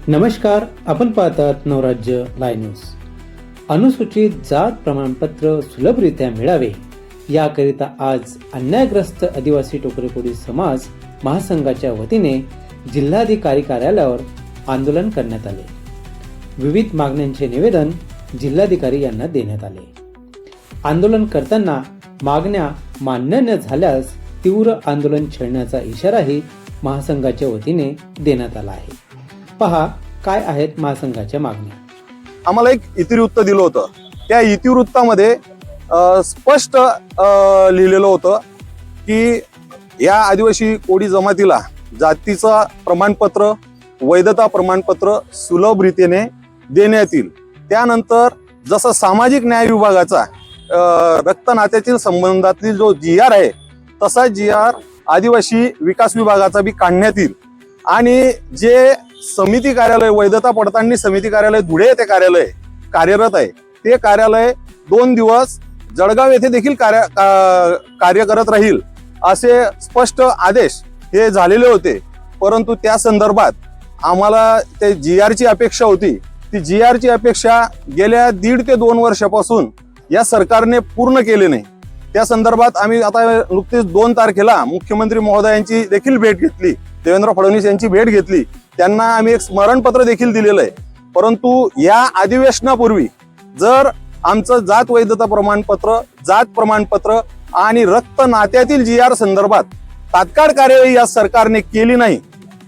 नमस्कार, आपण पाहतात नवराज्य लाईव्ह न्यूज। अनुसूचित जात प्रमाणपत्र सुलभरित्या मिळावे याकरिता आज अन्यायग्रस्त आदिवासी टोकरेकोडी समाज महासंघाच्या वतीने जिल्हाधिकारी कार्यालयावर आंदोलन करण्यात आले। विविध मागण्यांचे निवेदन जिल्हाधिकारी यांना देण्यात आले। आंदोलन करताना मागण्या मान्य न झाल्यास तीव्र आंदोलन छेडण्याचा इशाराही महासंघाच्या वतीने देण्यात आला आहे। पहा काय आहेत महासंघाच्या मागण्या। आम्हाला एक इतिवृत्त दिलं होतं। त्या इतिवृत्तामध्ये स्पष्ट लिहिलेलं होतं की या आदिवासी कोळी जमातीला जातीचं प्रमाणपत्र, वैधता प्रमाणपत्र सुलभ रीतीने देण्यात येईल। त्यानंतर जसं सामाजिक न्याय विभागाचा रक्त नात्यातील संबंधातील जो GR आहे तसा GR आदिवासी विकास विभागाचा बी काढण्यात येईल। आणि जे समिती कार्यालय वैधता पडताळणी समिती कार्यालय धुळे येथे कार्यालय कार्यरत आहे ते कार्यालय 2 दिवस जळगाव येथे देखील कार्य करत राहील असे स्पष्ट आदेश हे झालेले होते। परंतु त्या संदर्भात आम्हाला ते GR ची अपेक्षा होती। ती GR ची अपेक्षा गेल्या 1.5 ते 2 वर्षापासून या सरकारने पूर्ण केले नाही। त्या संदर्भात आम्ही आता नुकतीच 2 तारखेला मुख्यमंत्री महोदयांची देखील भेट घेतली, देवेंद्र फडणवीस यांची भेट घेतली। त्यांना आम्ही एक स्मरणपत्र देखील दिलेलं आहे। परंतु या अधिवेशनापूर्वी जर आमचं जात वैधता प्रमाणपत्र, जात प्रमाणपत्र आणि रक्त नात्यातील GR संदर्भात तात्काळ कार्यवाही या सरकारने केली नाही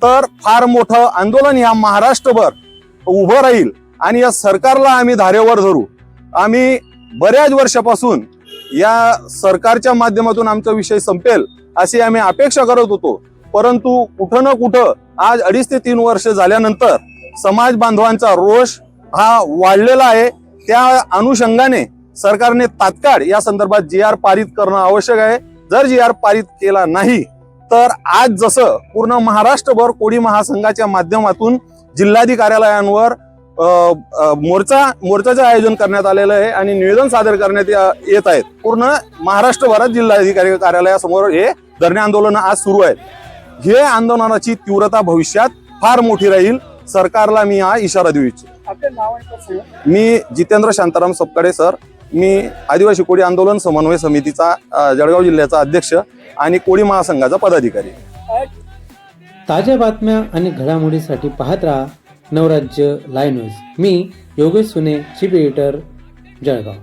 तर फार मोठं आंदोलन या महाराष्ट्रभर उभं राहील आणि या सरकारला आम्ही धारेवर धरू। आम्ही बऱ्याच वर्षापासून या सरकारच्या माध्यमातून आमचा विषय संपेल अशी आम्ही अपेक्षा करत होतो। परंतु कुठं ना कुठं आज 2.5 ते 3 वर्ष झाल्यानंतर समाज बांधवांचा रोष हा वाढलेला आहे। त्या अनुषंगाने सरकारने तात्काळ या संदर्भात GR पारित करणं आवश्यक आहे। जर GR पारित केला नाही तर आज जसं पूर्ण महाराष्ट्रभर कोळी महासंघाच्या माध्यमातून जिल्हाधिकारी कार्यालयांवर मोर्चाचं आयोजन करण्यात आलेलं आहे आणि निवेदन सादर करण्यात येत आहेत। पूर्ण महाराष्ट्रभरात जिल्हाधिकारी कार्यालयासमोर हे धरणे आंदोलन आज सुरू आहेत। हे आंदोलनाची तीव्रता भविष्यात फार मोठी राहील। सरकारला मी हा इशारा देऊ इच्छितो। मी जितेंद्र शांताराम सपकाळे सर, मी आदिवासी कोळी आंदोलन समन्वय समितीचा जळगाव जिल्ह्याचा अध्यक्ष आणि कोळी महासंघाचा पदाधिकारी। ताज्या बातम्या आणि घडामोडीसाठी पाहत राहा नवराज्य लाईव्ह न्यूज। मी योगेश सुने, चीफ एडिटर, जळगाव।